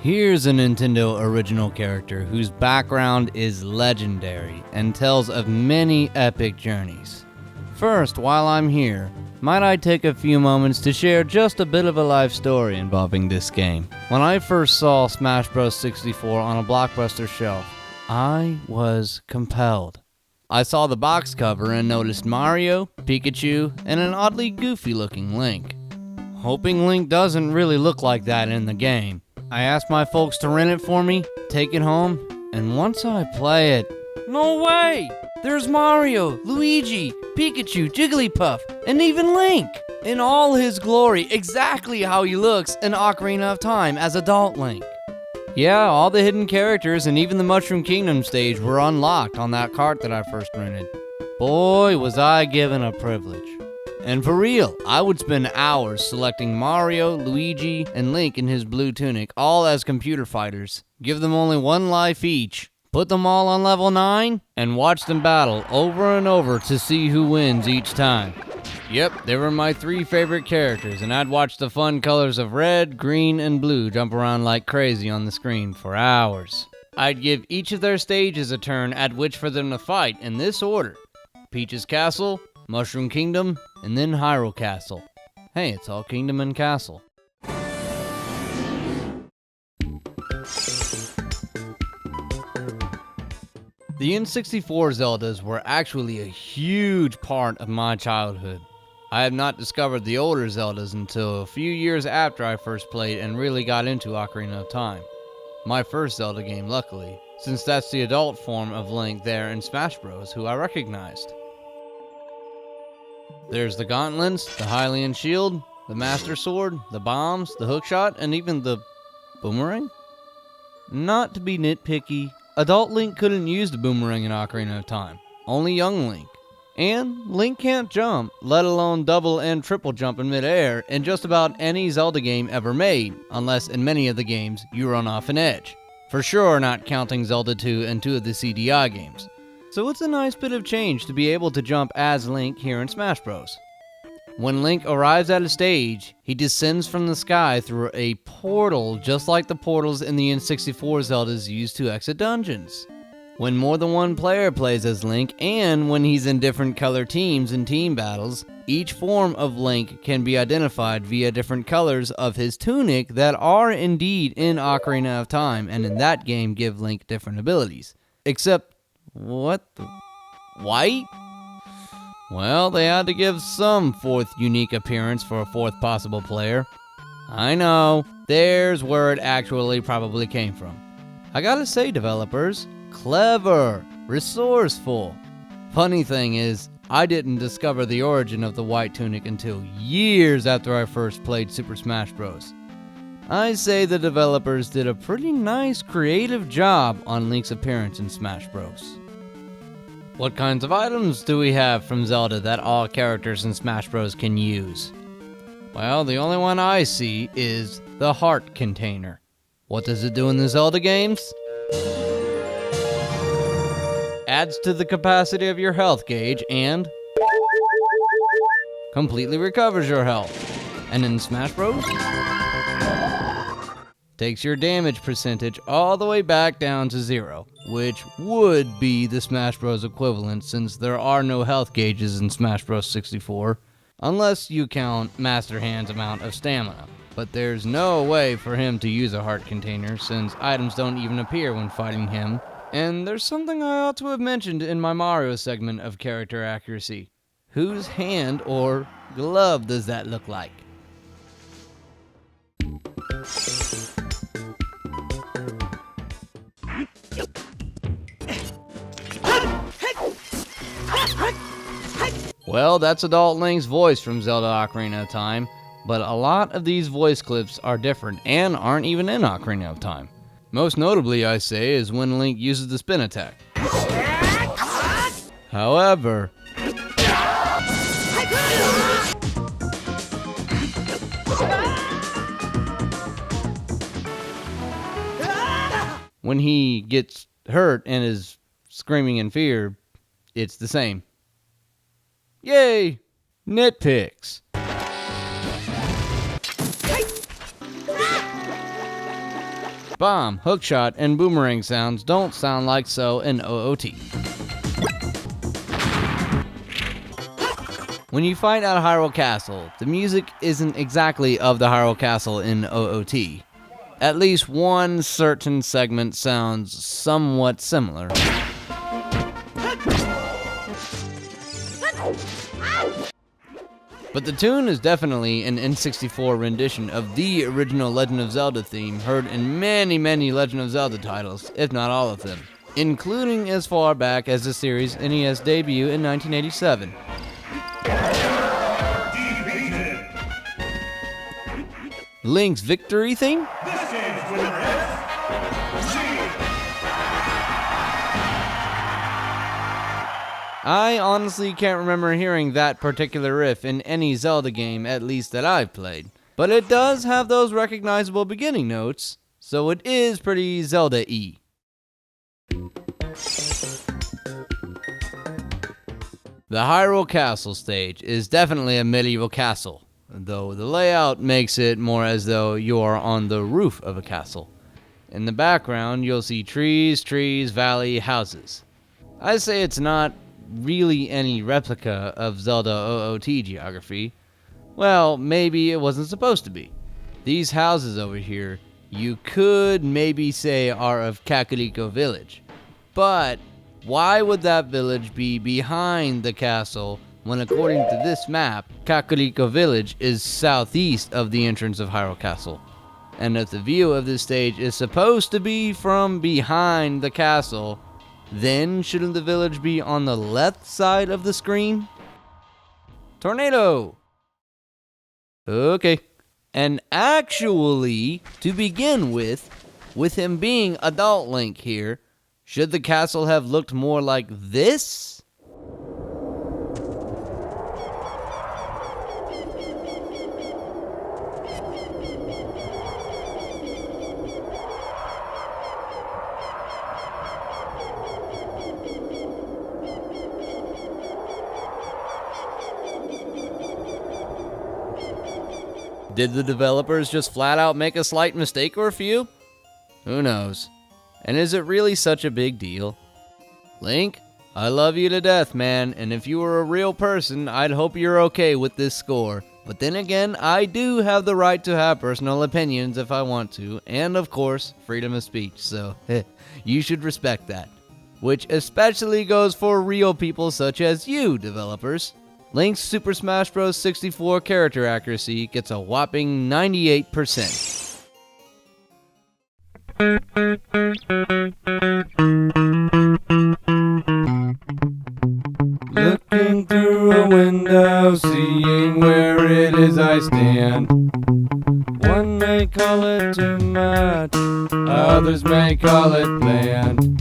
Here's a Nintendo original character whose background is legendary and tells of many epic journeys. First, while I'm here, might I take a few moments to share just a bit of a life story involving this game. When I first saw Smash Bros. 64 on a Blockbuster shelf, I was compelled. I saw the box cover and noticed Mario, Pikachu, and an oddly goofy looking Link. Hoping Link doesn't really look like that in the game, I asked my folks to rent it for me, take it home, and once I play it, no way! There's Mario, Luigi, Pikachu, Jigglypuff, and even Link! In all his glory, exactly how he looks in Ocarina of Time as adult Link. Yeah, all the hidden characters and even the Mushroom Kingdom stage were unlocked on that cart that I first rented. Boy, was I given a privilege. And for real, I would spend hours selecting Mario, Luigi, and Link in his blue tunic, all as computer fighters, give them only one life each, put them all on level 9, and watch them battle over and over to see who wins each time. Yep, they were my 3 favorite characters, and I'd watch the fun colors of red, green, and blue jump around like crazy on the screen for hours. I'd give each of their stages a turn at which for them to fight in this order: Peach's Castle, Mushroom Kingdom, and then Hyrule Castle. Hey, it's all Kingdom and Castle. The N64 Zeldas were actually a huge part of my childhood. I have not discovered the older Zeldas until a few years after I first played and really got into Ocarina of Time. My first Zelda game, luckily, since that's the adult form of Link there in Smash Bros. Who I recognized. There's the gauntlets, the Hylian shield, the Master Sword, the bombs, the hookshot, and even the boomerang? Not to be nitpicky, adult Link couldn't use the boomerang in Ocarina of Time, only young Link. And Link can't jump, let alone double and triple jump in midair in just about any Zelda game ever made, unless in many of the games you run off an edge. For sure not counting Zelda 2 and 2 of the CDI games. So it's a nice bit of change to be able to jump as Link here in Smash Bros. When Link arrives at a stage, he descends from the sky through a portal just like the portals in the N64 Zeldas used to exit dungeons. When more than one player plays as Link, and when he's in different color teams in team battles, each form of Link can be identified via different colors of his tunic that are indeed in Ocarina of Time, and in that game give Link different abilities. Except, what the? White? Well, they had to give some fourth unique appearance for a fourth possible player. I know, there's where it actually probably came from. I gotta say, developers, clever, resourceful. Funny thing is, I didn't discover the origin of the white tunic until years after I first played Super Smash Bros. I say the developers did a pretty nice creative job on Link's appearance in Smash Bros. What kinds of items do we have from Zelda that all characters in Smash Bros. Can use? Well, the only one I see is the heart container. What does it do in the Zelda games? Adds to the capacity of your health gauge and completely recovers your health. And in Smash Bros? Takes your damage percentage all the way back down to 0, which would be the Smash Bros. Equivalent since there are no health gauges in Smash Bros. 64, unless you count Master Hand's amount of stamina. But there's no way for him to use a heart container since items don't even appear when fighting him. And there's something I ought to have mentioned in my Mario segment of character accuracy. Whose hand or glove does that look like? Well, that's adult Link's voice from Zelda Ocarina of Time, but a lot of these voice clips are different and aren't even in Ocarina of Time. Most notably, I say, is when Link uses the spin attack. However, when he gets hurt and is screaming in fear, it's the same. Yay! Nitpicks. Bomb, hookshot, and boomerang sounds don't sound like so in OOT. When you fight at Hyrule Castle, the music isn't exactly of the Hyrule Castle in OOT. At least one certain segment sounds somewhat similar. But the tune is definitely an N64 rendition of the original Legend of Zelda theme heard in many, many Legend of Zelda titles, if not all of them, including as far back as the series' NES debut in 1987. Link's victory theme? This game's winner is Z. I honestly can't remember hearing that particular riff in any Zelda game, at least that I've played. But it does have those recognizable beginning notes, so it is pretty Zelda-y. The Hyrule Castle stage is definitely a medieval castle, though the layout makes it more as though you are on the roof of a castle. In the background, you'll see trees, valley, houses. I say it's not really any replica of Zelda OOT geography. Well, maybe it wasn't supposed to be. These houses over here, you could maybe say are of Kakariko Village. But why would that village be behind the castle when, according to this map, Kakariko Village is southeast of the entrance of Hyrule Castle? And if the view of this stage is supposed to be from behind the castle, then shouldn't the village be on the left side of the screen? Tornado! Okay. And actually, to begin with him being Adult Link here, should the castle have looked more like this? Did the developers just flat out make a slight mistake or a few? Who knows? And is it really such a big deal? Link, I love you to death, man, and if you were a real person, I'd hope you're okay with this score. But then again, I do have the right to have personal opinions if I want to, and of course, freedom of speech, so you should respect that. Which especially goes for real people such as you, developers. Link's Super Smash Bros. 64 character accuracy gets a whopping 98%. Looking through a window, seeing where it is I stand. One may call it too much, others may call it bland.